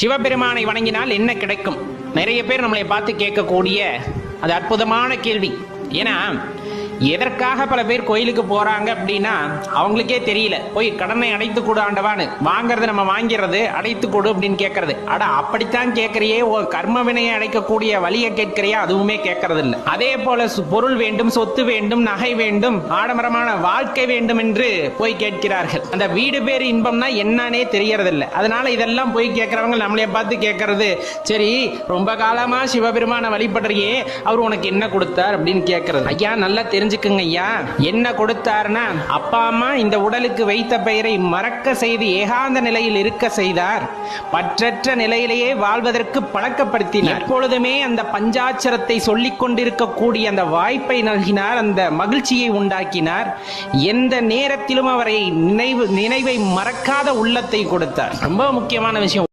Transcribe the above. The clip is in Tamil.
சிவபெருமானை வணங்கினால் என்ன கிடைக்கும்? நிறைய பேர் நம்மளை பார்த்து கேட்கக்கூடிய அது அற்புதமான கேள்வி. ஏன்னா எதற்காக பல பேர் கோயிலுக்கு போறாங்க அப்படின்னா அவங்களுக்கே தெரியல. போய் கடனை அடைத்து கொடு ஆண்டவான்னு வாங்கறது, நம்ம வாங்கிறது, அடைத்து கொடு அப்படின்னு கேட்கறது. அட அப்படித்தான் கேட்கறியே, கர்ம வினையை அடைக்கக்கூடிய வழியை கேட்கிறியா? அதுவுமே கேட்கறது இல்லை. அதே போல பொருள் வேண்டும், சொத்து வேண்டும், நகை வேண்டும், ஆடம்பரமான வாழ்க்கை வேண்டும் என்று போய் கேட்கிறார்கள். அந்த வீடு பேர் இன்பம்னா என்னன்னே தெரியறதில்லை. அதனால இதெல்லாம் போய் கேட்கறவங்க நம்மளே பார்த்து கேட்கறது, சரி ரொம்ப காலமா சிவபெருமான வழிபடுறியே, அவர் உனக்கு என்ன கொடுத்தார் அப்படின்னு கேட்கறது. ஐயா நல்லா தெரிஞ்சுக்குங்க ஐயா, என்ன கொடுத்தாருன்னா அப்பா அம்மா இந்த உடலுக்கு வைத்த பெயரை மறக்க செய்து ஏகாந்த நிலையில் இருக்க செய்தார். பற்றற்ற நிலையிலேயே வாழ்வதற்கு பழக்கப்படுத்தினார். எப்பொழுதுமே அந்த பஞ்சாட்சரத்தை சொல்லிக் கொண்டிருக்கக்கூடிய அந்த வாய்ப்பை நல்கினார், அந்த மகிழ்ச்சியை உண்டாக்கினார். எந்த நேரத்திலும் அவரை நினைவை மறக்காத உள்ளத்தை கொடுத்தார். ரொம்ப முக்கியமான விஷயம்.